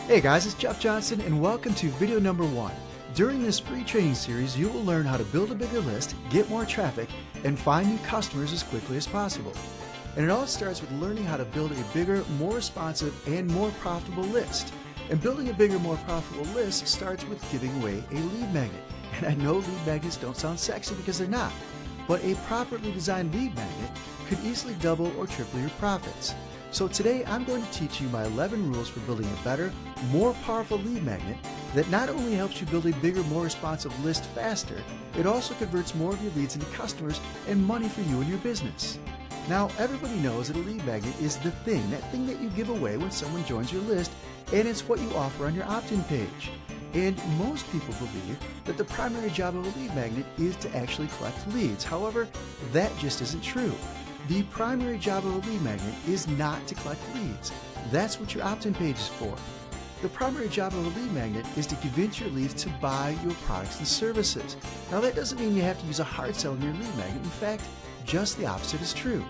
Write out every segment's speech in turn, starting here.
Hey guys, it's Jeff Johnson and welcome to video number 1. During this free training series, you will learn how to build a bigger list, get more traffic, and find new customers as quickly as possible. And it all starts with learning how to build a bigger, more responsive, and more profitable list. And building a bigger, more profitable list starts with giving away a lead magnet. And I know lead magnets don't sound sexy because they're not, but a properly designed lead magnet could easily double or triple your profits. So today I'm going to teach you my 11 rules for building a better, more powerful lead magnet that not only helps you build a bigger, more responsive list faster, it also converts more of your leads into customers and money for you and your business. Now, everybody knows that a lead magnet is that thing that you give away when someone joins your list, and it's what you offer on your opt-in page. And most people believe that the primary job of a lead magnet is to actually collect leads. However, that just isn't true. The primary job of a lead magnet is not to collect leads. That's what your opt-in page is for. The primary job of a lead magnet is to convince your leads to buy your products and services. Now that doesn't mean you have to use a hard sell in your lead magnet. In fact, just the opposite is true.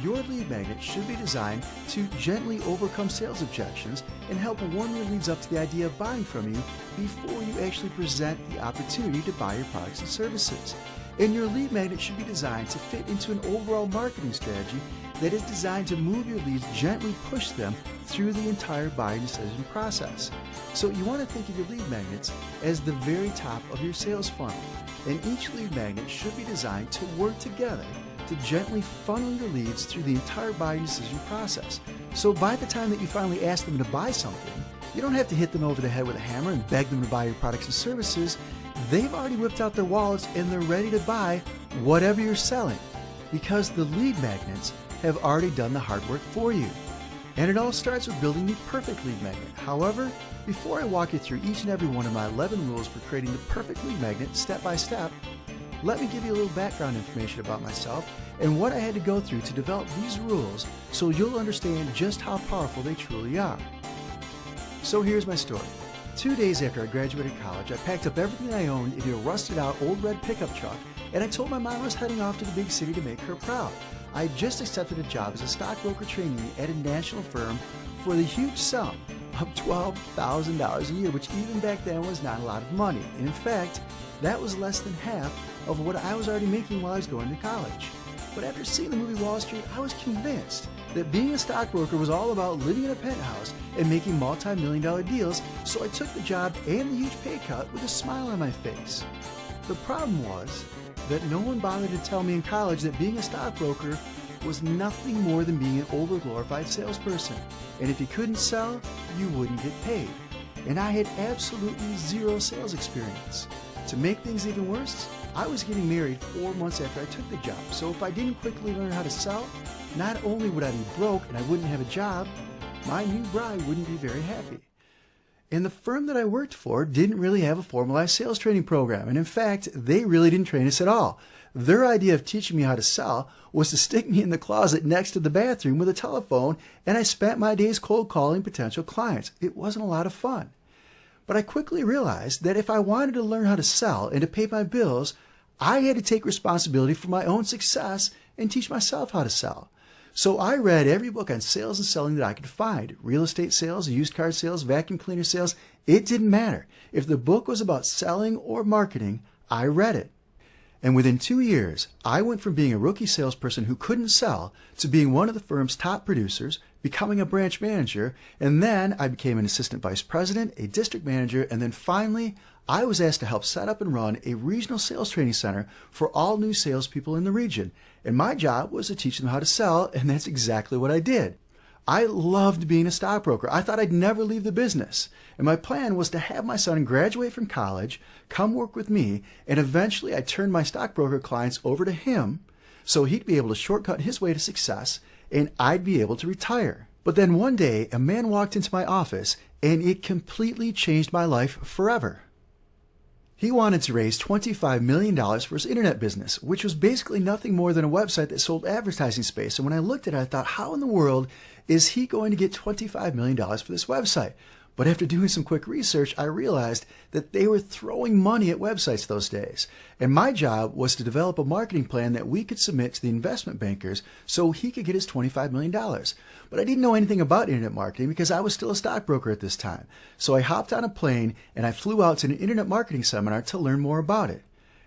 Your lead magnet should be designed to gently overcome sales objections and help warm your leads up to the idea of buying from you before you actually present the opportunity to buy your products and services. And your lead magnet should be designed to fit into an overall marketing strategy that is designed to move your leads, gently push them through the entire buying decision process. So you want to think of your lead magnets as the very top of your sales funnel. And each lead magnet should be designed to work together to gently funnel your leads through the entire buying decision process. So by the time that you finally ask them to buy something, you don't have to hit them over the head with a hammer and beg them to buy your products and services. They've already whipped out their wallets and they're ready to buy whatever you're selling because the lead magnets have already done the hard work for you. And it all starts with building the perfect lead magnet. However, before I walk you through each and every one of my 11 rules for creating the perfect lead magnet step by step, let me give you a little background information about myself and what I had to go through to develop these rules so you'll understand just how powerful they truly are. So here's my story. 2 days after I graduated college, I packed up everything I owned into a rusted out old red pickup truck and I told my mom I was heading off to the big city to make her proud. I had just accepted a job as a stockbroker trainee at a national firm for the huge sum of $12,000 a year, which even back then was not a lot of money. And in fact, that was less than half of what I was already making while I was going to college. But after seeing the movie Wall Street, I was convinced that being a stockbroker was all about living in a penthouse and making multi-million-dollar deals, so I took the job and the huge pay cut with a smile on my face. The problem was that no one bothered to tell me in college that being a stockbroker was nothing more than being an overglorified salesperson. And if you couldn't sell, you wouldn't get paid. And I had absolutely zero sales experience. To make things even worse, I was getting married 4 months after I took the job. So if I didn't quickly learn how to sell, not only would I be broke and I wouldn't have a job, my new bride wouldn't be very happy. And the firm that I worked for didn't really have a formalized sales training program. And in fact, they really didn't train us at all. Their idea of teaching me how to sell was to stick me in the closet next to the bathroom with a telephone, and I spent my days cold calling potential clients. It wasn't a lot of fun. But I quickly realized that if I wanted to learn how to sell and to pay my bills, I had to take responsibility for my own success and teach myself how to sell. So I read every book on sales and selling that I could find. Real estate sales, used car sales, vacuum cleaner sales. It didn't matter. If the book was about selling or marketing, I read it. And within 2 years, I went from being a rookie salesperson who couldn't sell to being one of the firm's top producers, becoming a branch manager, and then I became an assistant vice president, a district manager, and then finally, I was asked to help set up and run a regional sales training center for all new salespeople in the region. And my job was to teach them how to sell, and that's exactly what I did. I loved being a stockbroker. I thought I'd never leave the business. And my plan was to have my son graduate from college, come work with me, and eventually I'd turn my stockbroker clients over to him so he'd be able to shortcut his way to success and I'd be able to retire. But then one day, a man walked into my office and it completely changed my life forever. He wanted to raise $25 million for his internet business, which was basically nothing more than a website that sold advertising space. And when I looked at it, I thought, how in the world is he going to get $25 million for this website? But after doing some quick research, I realized that they were throwing money at websites those days. And my job was to develop a marketing plan that we could submit to the investment bankers so he could get his $25 million. But I didn't know anything about internet marketing because I was still a stockbroker at this time. So I hopped on a plane and I flew out to an internet marketing seminar to learn more about it.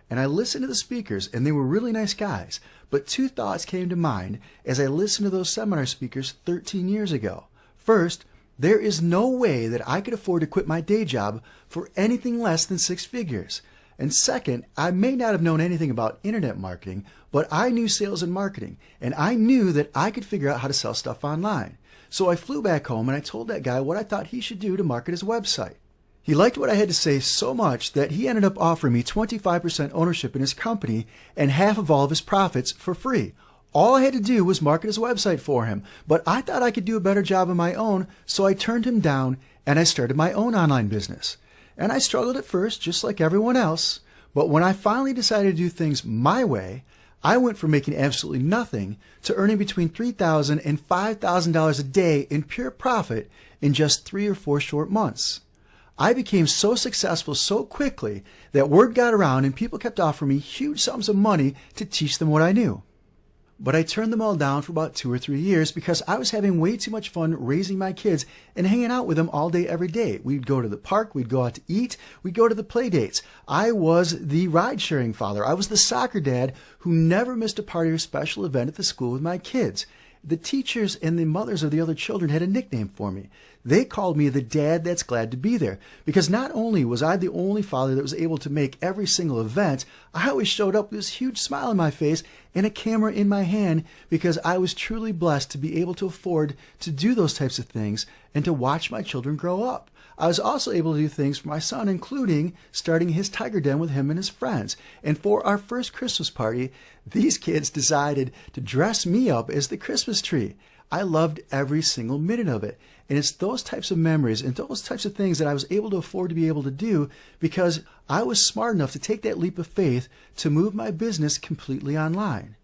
And I listened to the speakers, and they were really nice guys. But two thoughts came to mind as I listened to those seminar speakers 13 years ago. First, there is no way that I could afford to quit my day job for anything less than 6 figures. And second, I may not have known anything about internet marketing, but I knew sales and marketing, and I knew that I could figure out how to sell stuff online. So I flew back home and I told that guy what I thought he should do to market his website. He liked what I had to say so much that he ended up offering me 25% ownership in his company and half of all of his profits for free. All I had to do was market his website for him, but I thought I could do a better job on my own, so I turned him down and I started my own online business. And I struggled at first, just like everyone else, but when I finally decided to do things my way, I went from making absolutely nothing to earning between $3,000 and $5,000 a day in pure profit in just 3 or 4 short months. I became so successful so quickly that word got around and people kept offering me huge sums of money to teach them what I knew. But I turned them all down for about 2 or 3 years because I was having way too much fun raising my kids and hanging out with them all day, every day. We'd go to the park, we'd go out to eat, we'd go to the play dates. I was the ride-sharing father. I was the soccer dad who never missed a party or special event at the school with my kids. The teachers and the mothers of the other children had a nickname for me. They called me the dad that's glad to be there, because not only was I the only father that was able to make every single event, I always showed up with this huge smile on my face and a camera in my hand because I was truly blessed to be able to afford to do those types of things and to watch my children grow up. I was also able to do things for my son, including starting his tiger den with him and his friends. And for our first Christmas party, these kids decided to dress me up as the Christmas tree. I loved every single minute of it. And it's those types of memories and those types of things that I was able to afford to be able to do because I was smart enough to take that leap of faith to move my business completely online.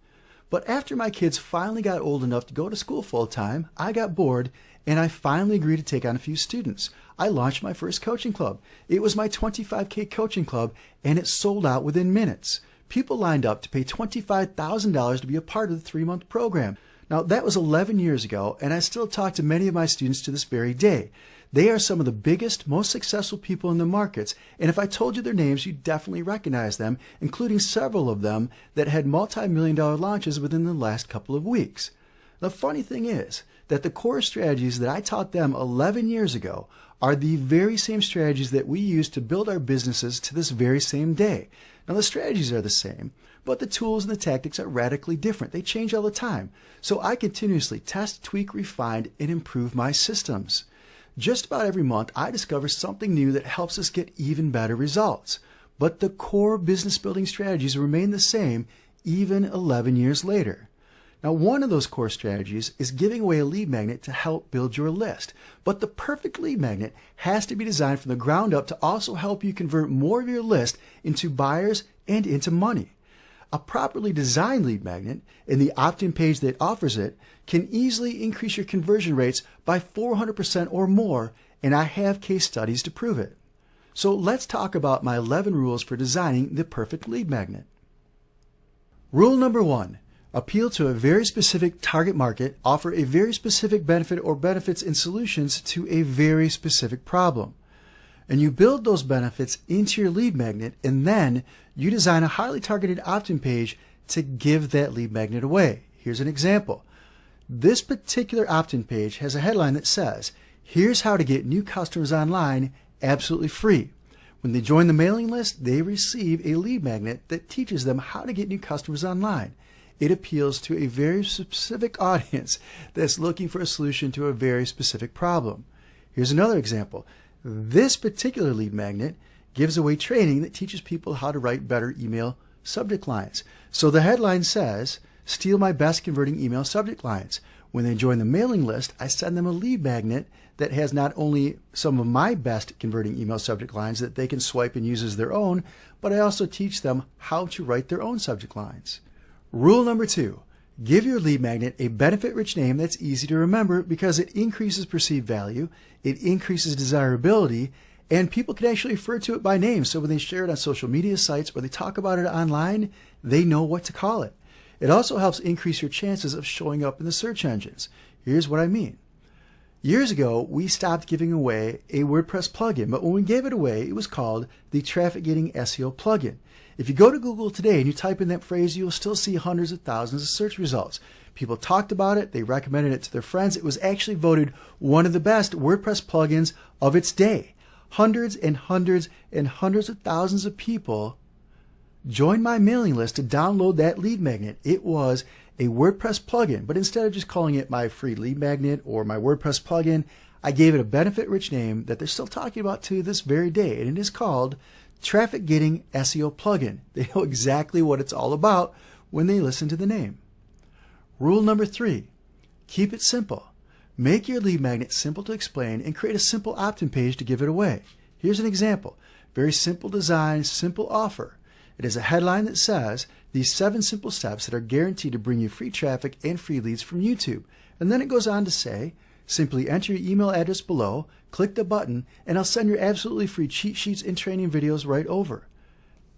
But after my kids finally got old enough to go to school full time, I got bored and I finally agreed to take on a few students. I launched my first coaching club. It was my 25K coaching club and it sold out within minutes. People lined up to pay $25,000 to be a part of the 3-month program. Now, that was 11 years ago, and I still talk to many of my students to this very day. They are some of the biggest, most successful people in the markets, and if I told you their names, you'd definitely recognize them, including several of them that had multi-million-dollar launches within the last couple of weeks. The funny thing is that the core strategies that I taught them 11 years ago are the very same strategies that we use to build our businesses to this very same day. Now, the strategies are the same, but the tools and the tactics are radically different. They change all the time. So I continuously test, tweak, refine, and improve my systems. Just about every month, I discover something new that helps us get even better results. But the core business building strategies remain the same even 11 years later. Now, one of those core strategies is giving away a lead magnet to help build your list. But the perfect lead magnet has to be designed from the ground up to also help you convert more of your list into buyers and into money. A properly designed lead magnet and the opt-in page that offers it can easily increase your conversion rates by 400% or more, and I have case studies to prove it. So let's talk about my 11 rules for designing the perfect lead magnet. Rule number 1. Appeal to a very specific target market, offer a very specific benefit or benefits and solutions to a very specific problem. And you build those benefits into your lead magnet, and then you design a highly targeted opt-in page to give that lead magnet away. Here's an example. This particular opt-in page has a headline that says, "Here's how to get new customers online absolutely free." When they join the mailing list, they receive a lead magnet that teaches them how to get new customers online. It appeals to a very specific audience that's looking for a solution to a very specific problem. Here's another example. This particular lead magnet gives away training that teaches people how to write better email subject lines. So the headline says, "Steal my best converting email subject lines." When they join the mailing list, I send them a lead magnet that has not only some of my best converting email subject lines that they can swipe and use as their own, but I also teach them how to write their own subject lines. Rule number 2, Give your lead magnet a benefit-rich name that's easy to remember because it increases perceived value, it increases desirability, and people can actually refer to it by name. So when they share it on social media sites or they talk about it online, they know what to call it. It also helps increase your chances of showing up in the search engines. Here's what I mean. Years ago, we stopped giving away a WordPress plugin, but when we gave it away, it was called the Traffic Getting SEO plugin. If you go to Google today and you type in that phrase, you'll still see hundreds of thousands of search results. People talked about it, they recommended it to their friends. It was actually voted one of the best WordPress plugins of its day. Hundreds and hundreds and hundreds of thousands of people joined my mailing list to download that lead magnet. It was a WordPress plugin, but instead of just calling it my free lead magnet or my WordPress plugin, I gave it a benefit-rich name that they're still talking about to this very day, and it is called Traffic Getting SEO plugin. They know exactly what it's all about when they listen to the name. Rule number 3, keep it simple. Make your lead magnet simple to explain and create a simple opt-in page to give it away. Here's an example. Very simple design, simple offer. It has a headline that says, these 7 simple steps that are guaranteed to bring you free traffic and free leads from YouTube. And then it goes on to say, simply enter your email address below, click the button, and I'll send your absolutely free cheat sheets and training videos right over.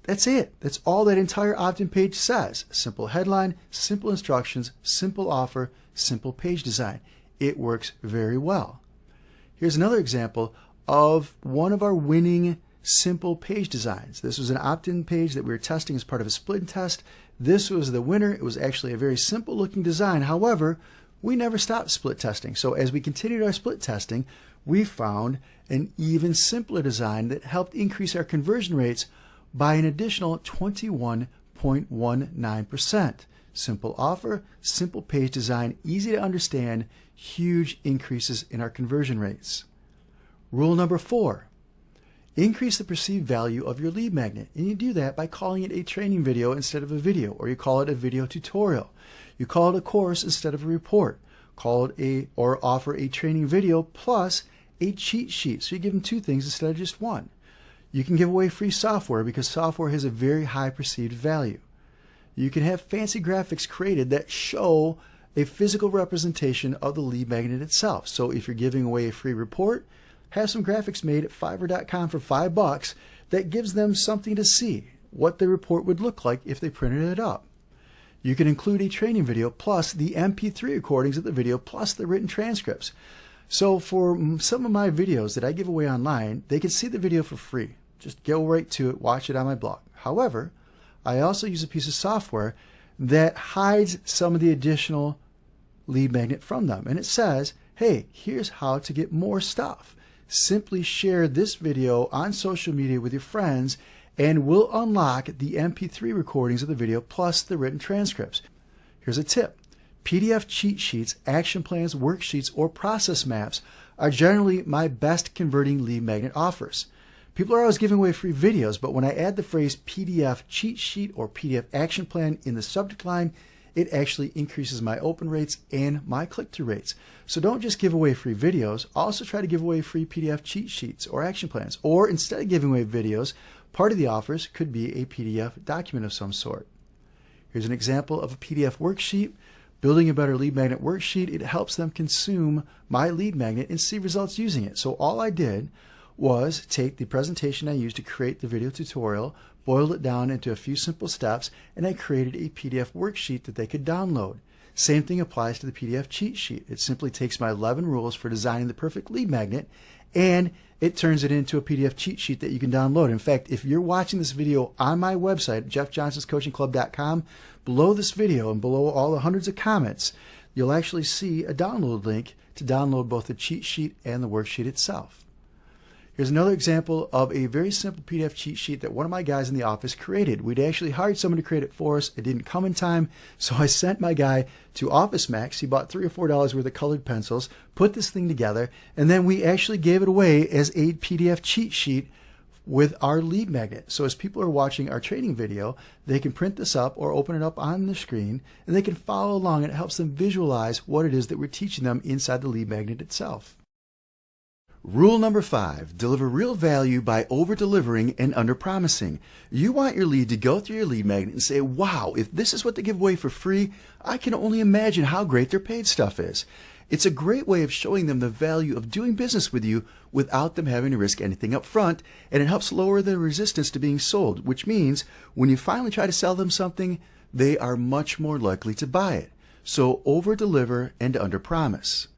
That's it. That's all that entire opt-in page says. Simple headline, simple instructions, simple offer, simple page design. It works very well. Here's another example of one of our winning simple page designs. This was an opt-in page that we were testing as part of a split test. This was the winner. It was actually a very simple looking design. However, we never stopped split testing. So as we continued our split testing, we found an even simpler design that helped increase our conversion rates by an additional 21.19%. Simple offer, simple page design, easy to understand, huge increases in our conversion rates. Rule number 4. Increase the perceived value of your lead magnet, and you do that by calling it a training video instead of a video, or you call it a video tutorial. You call it a course instead of a report. Call it or offer a training video plus a cheat sheet. So you give them 2 things instead of just 1. You can give away free software because software has a very high perceived value. You can have fancy graphics created that show a physical representation of the lead magnet itself. So if you're giving away a free report, have some graphics made at Fiverr.com for $5 that gives them something to see, what the report would look like if they printed it up. You can include a training video plus the MP3 recordings of the video plus the written transcripts. So for some of my videos that I give away online, they can see the video for free. Just go right to it, watch it on my blog. However, I also use a piece of software that hides some of the additional lead magnet from them. And it says, hey, here's how to get more stuff. Simply share this video on social media with your friends and we'll unlock the MP3 recordings of the video plus the written transcripts. Here's a tip. PDF cheat sheets, action plans, worksheets, or process maps are generally my best converting lead magnet offers. People are always giving away free videos, but when I add the phrase PDF cheat sheet or PDF action plan in the subject line, it actually increases my open rates and my click-through rates. So don't just give away free videos, also try to give away free PDF cheat sheets or action plans. Or instead of giving away videos, part of the offers could be a PDF document of some sort. Here's an example of a PDF worksheet. Building a better lead magnet worksheet, it helps them consume my lead magnet and see results using it. So all I did was take the presentation I used to create the video tutorial, boiled it down into a few simple steps, and I created a PDF worksheet that they could download. Same thing applies to the PDF cheat sheet. It simply takes my 11 rules for designing the perfect lead magnet and it turns it into a PDF cheat sheet that you can download. In fact, if you're watching this video on my website, jeffjohnsonscoachingclub.com, below this video and below all the hundreds of comments, you'll actually see a download link to download both the cheat sheet and the worksheet itself. Here's another example of a very simple PDF cheat sheet that one of my guys in the office created. We'd actually hired someone to create it for us. It didn't come in time, so I sent my guy to Office Max. He bought $3 or $4 worth of colored pencils, put this thing together, and then we actually gave it away as a PDF cheat sheet with our lead magnet. So as people are watching our training video, they can print this up or open it up on the screen, and they can follow along, and it helps them visualize what it is that we're teaching them inside the lead magnet itself. Rule number 5, deliver real value by over-delivering and under-promising. You want your lead to go through your lead magnet and say, wow, if this is what they give away for free, I can only imagine how great their paid stuff is. It's a great way of showing them the value of doing business with you without them having to risk anything up front, and it helps lower their resistance to being sold, which means when you finally try to sell them something, they are much more likely to buy it. So over-deliver and under-promise.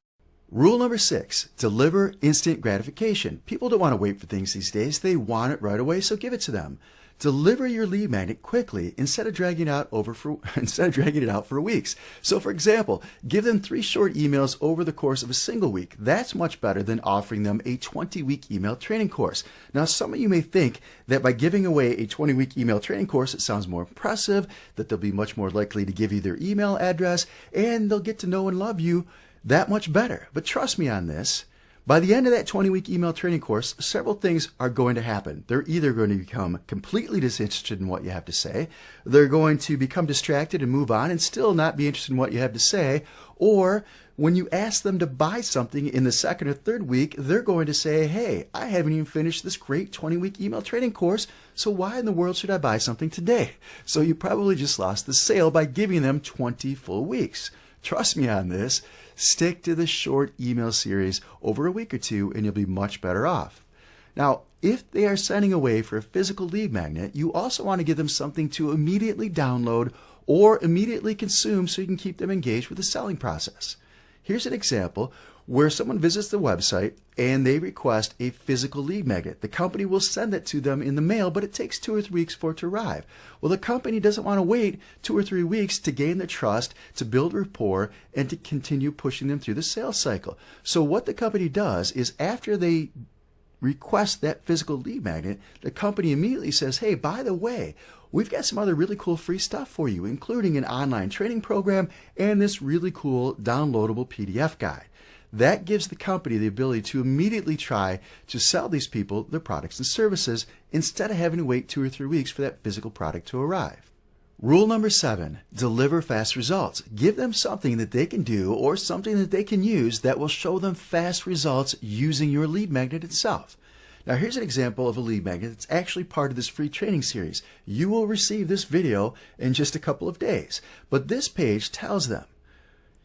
Rule number 6, deliver instant gratification. People don't want to wait for things these days. They want it right away, so give it to them. Deliver your lead magnet quickly instead of dragging it out for weeks. So for example, give them 3 short emails over the course of a single week. That's much better than offering them a 20-week email training course. Now, some of you may think that by giving away a 20-week email training course, it sounds more impressive, that they'll be much more likely to give you their email address, and they'll get to know and love you that much better. But trust me on this. By the end of that 20-week email training course, several things are going to happen. They're either going to become completely disinterested in what you have to say, they're going to become distracted and move on and still not be interested in what you have to say, or when you ask them to buy something in the 2nd or 3rd week, they're going to say, hey, I haven't even finished this great 20-week email training course, so why in the world should I buy something today? So you probably just lost the sale by giving them 20 full weeks. Trust me on this. Stick to the short email series over a week or 2 and you'll be much better off. Now, if they are sending away for a physical lead magnet, you also want to give them something to immediately download or immediately consume so you can keep them engaged with the selling process. Here's an example where someone visits the website and they request a physical lead magnet. The company will send it to them in the mail, but it takes 2 or 3 weeks for it to arrive. Well, the company doesn't want to wait 2 or 3 weeks to gain their trust, to build rapport, and to continue pushing them through the sales cycle. So what the company does is after they request that physical lead magnet, the company immediately says, hey, by the way, we've got some other really cool free stuff for you, including an online training program and this really cool downloadable PDF guide. That gives the company the ability to immediately try to sell these people their products and services instead of having to wait 2 or 3 weeks for that physical product to arrive. Rule number 7, deliver fast results. Give them something that they can do or something that they can use that will show them fast results using your lead magnet itself. Now here's an example of a lead magnet that's actually part of this free training series. You will receive this video in just a couple of days, but this page tells them,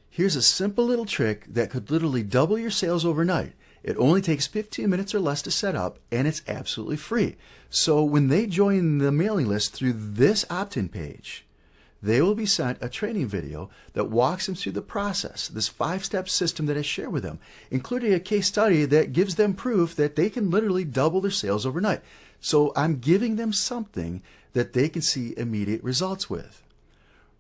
here's a simple little trick that could literally double your sales overnight. It only takes 15 minutes or less to set up, and it's absolutely free. So when they join the mailing list through this opt-in page, they will be sent a training video that walks them through the process, this 5-step system that I share with them, including a case study that gives them proof that they can literally double their sales overnight. So I'm giving them something that they can see immediate results with.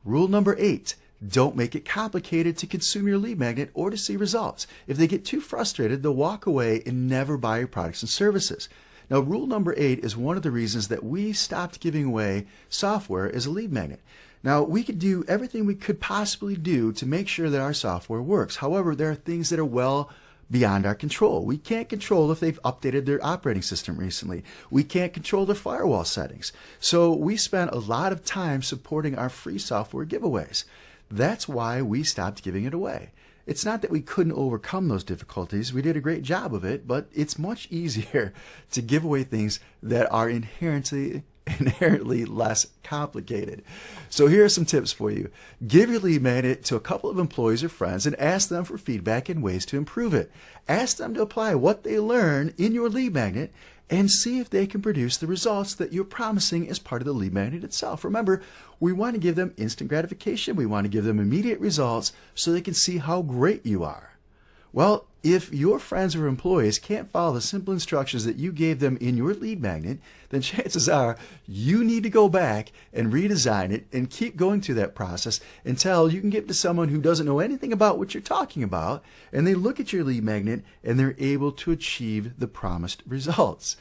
Rule number 8. Don't make it complicated to consume your lead magnet or to see results. If they get too frustrated, they'll walk away and never buy your products and services. Now, rule number 8 is one of the reasons that we stopped giving away software as a lead magnet. Now, we could do everything we could possibly do to make sure that our software works. However, there are things that are well beyond our control. We can't control if they've updated their operating system recently. We can't control their firewall settings. So we spent a lot of time supporting our free software giveaways. That's why we stopped giving it away. It's not that we couldn't overcome those difficulties. We did a great job of it, but it's much easier to give away things that are inherently less complicated. So here are some tips for you. Give your lead magnet to a couple of employees or friends and ask them for feedback and ways to improve it. Ask them to apply what they learn in your lead magnet and see if they can produce the results that you're promising as part of the lead magnet itself. Remember, we want to give them instant gratification. We want to give them immediate results so they can see how great you are. Well, if your friends or employees can't follow the simple instructions that you gave them in your lead magnet, then chances are you need to go back and redesign it and keep going through that process until you can give it to someone who doesn't know anything about what you're talking about, and they look at your lead magnet and they're able to achieve the promised results.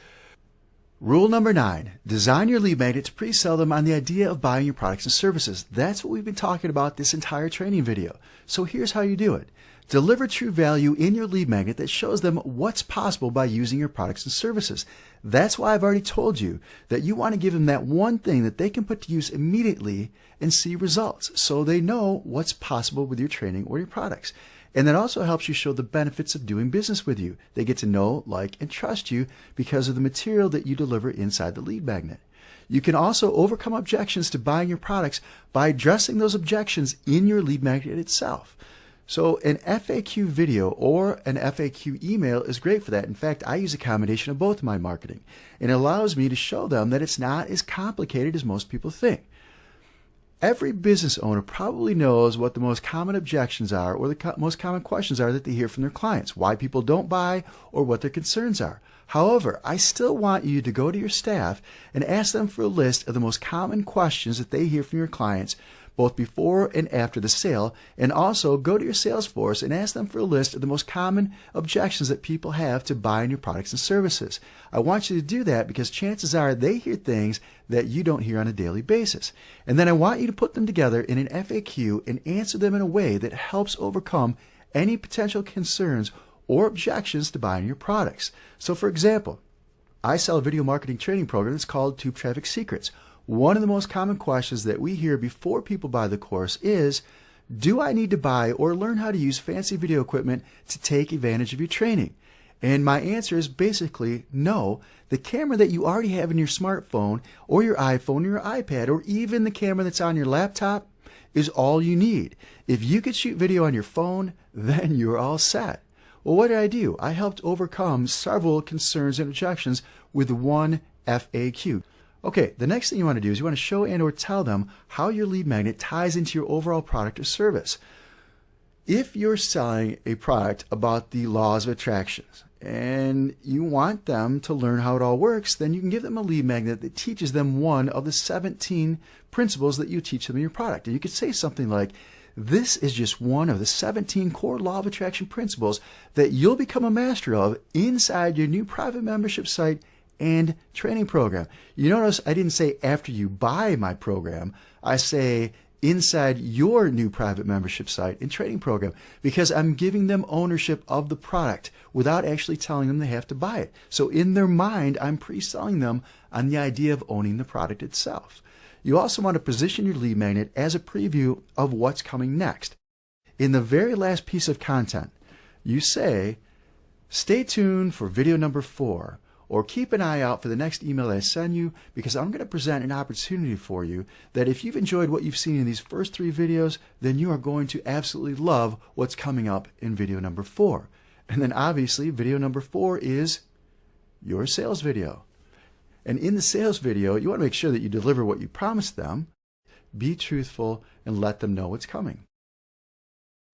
Rule number 9, design your lead magnet to pre-sell them on the idea of buying your products and services. That's what we've been talking about this entire training video. So here's how you do it. Deliver true value in your lead magnet that shows them what's possible by using your products and services. That's why I've already told you that you want to give them that one thing that they can put to use immediately and see results so they know what's possible with your training or your products. And that also helps you show the benefits of doing business with you. They get to know, like, and trust you because of the material that you deliver inside the lead magnet. You can also overcome objections to buying your products by addressing those objections in your lead magnet itself. So an FAQ video or an FAQ email is great for that. In fact, I use a combination of both in my marketing. And it allows me to show them that it's not as complicated as most people think. Every business owner probably knows what the most common objections are or the most common questions are that they hear from their clients, why people don't buy or what their concerns are. However, I still want you to go to your staff and ask them for a list of the most common questions that they hear from your clients, both before and after the sale, and also go to your sales force and ask them for a list of the most common objections that people have to buying your products and services. I want you to do that because chances are they hear things that you don't hear on a daily basis. And then I want you to put them together in an FAQ and answer them in a way that helps overcome any potential concerns or objections to buying your products. So for example, I sell a video marketing training program that's called Tube Traffic Secrets. One of the most common questions that we hear before people buy the course is, do I need to buy or learn how to use fancy video equipment to take advantage of your training? And my answer is basically no. The camera that you already have in your smartphone or your iPhone or your iPad or even the camera that's on your laptop is all you need. If you could shoot video on your phone, then you're all set. Well, what did I do? I helped overcome several concerns and objections with one FAQ. Okay, the next thing you want to do is you want to show and or tell them how your lead magnet ties into your overall product or service. If you're selling a product about the laws of attraction and you want them to learn how it all works, then you can give them a lead magnet that teaches them one of the 17 principles that you teach them in your product. And you could say something like, this is just one of the 17 core law of attraction principles that you'll become a master of inside your new private membership site and training program. You notice I didn't say after you buy my program. I say inside your new private membership site and training program because I'm giving them ownership of the product without actually telling them they have to buy it. So in their mind, I'm pre-selling them on the idea of owning the product itself. You also want to position your lead magnet as a preview of what's coming next. In the very last piece of content, you say, stay tuned for video number 4, or keep an eye out for the next email I send you because I'm going to present an opportunity for you that if you've enjoyed what you've seen in these first 3 videos, then you are going to absolutely love what's coming up in video number 4. And then obviously video number 4 is your sales video. And in the sales video, you want to make sure that you deliver what you promised them, be truthful, and let them know what's coming.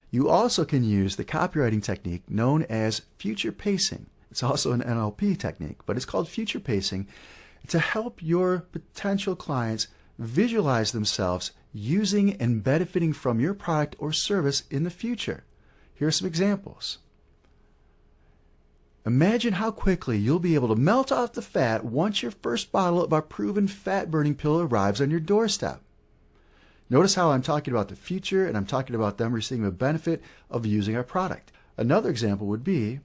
You also can use the copywriting technique known as future pacing. It's also an NLP technique, but it's called future pacing to help your potential clients visualize themselves using and benefiting from your product or service in the future. Here are some examples. Imagine how quickly you'll be able to melt off the fat once your first bottle of our proven fat-burning pill arrives on your doorstep. Notice how I'm talking about the future and I'm talking about them receiving the benefit of using our product. Another example would be,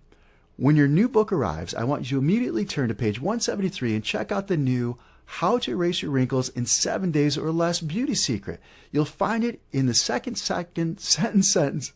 when your new book arrives, I want you to immediately turn to page 173 and check out the new How to Erase Your Wrinkles in 7 Days or Less Beauty Secret. You'll find it in the second sentence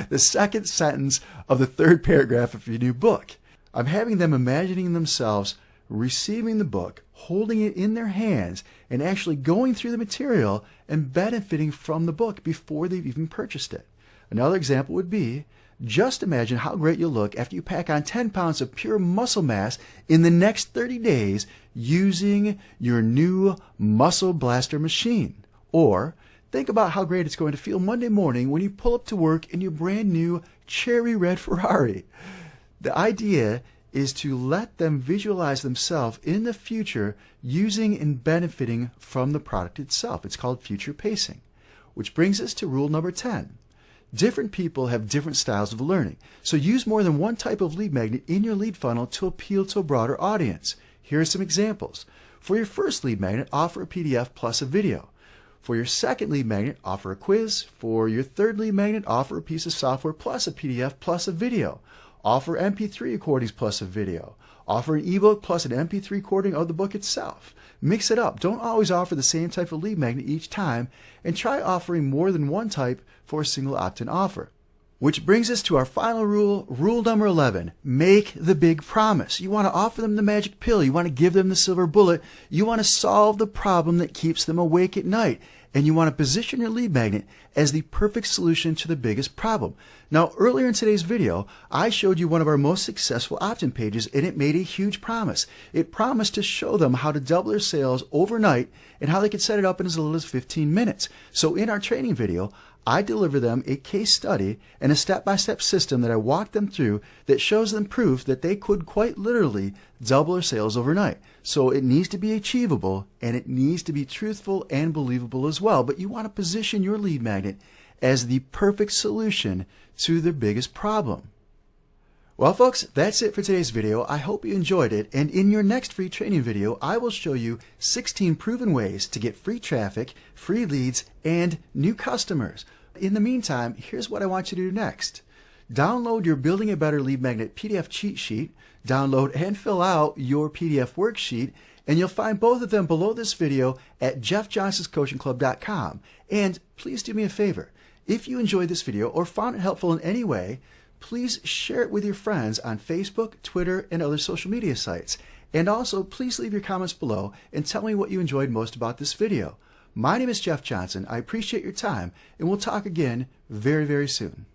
the second sentence of the 3rd paragraph of your new book. I'm having them imagining themselves receiving the book, holding it in their hands, and actually going through the material and benefiting from the book before they've even purchased it. Another example would be, just imagine how great you'll look after you pack on 10 pounds of pure muscle mass in the next 30 days using your new Muscle Blaster machine. Or think about how great it's going to feel Monday morning when you pull up to work in your brand new cherry red Ferrari. The idea is to let them visualize themselves in the future using and benefiting from the product itself. It's called future pacing, which brings us to rule number 10. Different people have different styles of learning, so use more than one type of lead magnet in your lead funnel to appeal to a broader audience. Here are some examples. For your first lead magnet, offer a PDF plus a video. For your second lead magnet, offer a quiz. For your third lead magnet, offer a piece of software plus a PDF plus a video. Offer MP3 recordings plus a video. Offer an ebook plus an MP3 recording of the book itself. Mix it up. Don't always offer the same type of lead magnet each time, and try offering more than one type for a single opt-in offer. Which brings us to our final rule, rule number 11. Make the big promise. You want to offer them the magic pill. You want to give them the silver bullet. You want to solve the problem that keeps them awake at night. And you want to position your lead magnet as the perfect solution to the biggest problem. Now, earlier in today's video, I showed you one of our most successful opt-in pages, and it made a huge promise. It promised to show them how to double their sales overnight and how they could set it up in as little as 15 minutes. So in our training video, I deliver them a case study and a step-by-step system that I walk them through that shows them proof that they could quite literally double their sales overnight. So it needs to be achievable, and it needs to be truthful and believable as well. But you want to position your lead magnet as the perfect solution to their biggest problem. Well, folks, that's it for today's video. I hope you enjoyed it. And in your next free training video, I will show you 16 proven ways to get free traffic, free leads, and new customers. In the meantime, here's what I want you to do next. Download your Building a Better Lead Magnet PDF cheat sheet, download and fill out your PDF worksheet, and you'll find both of them below this video at jeffjohnsonscoachingclub.com. And please do me a favor. If you enjoyed this video or found it helpful in any way, please share it with your friends on Facebook, Twitter, and other social media sites. And also, please leave your comments below and tell me what you enjoyed most about this video. My name is Jeff Johnson. I appreciate your time, and we'll talk again very, very soon.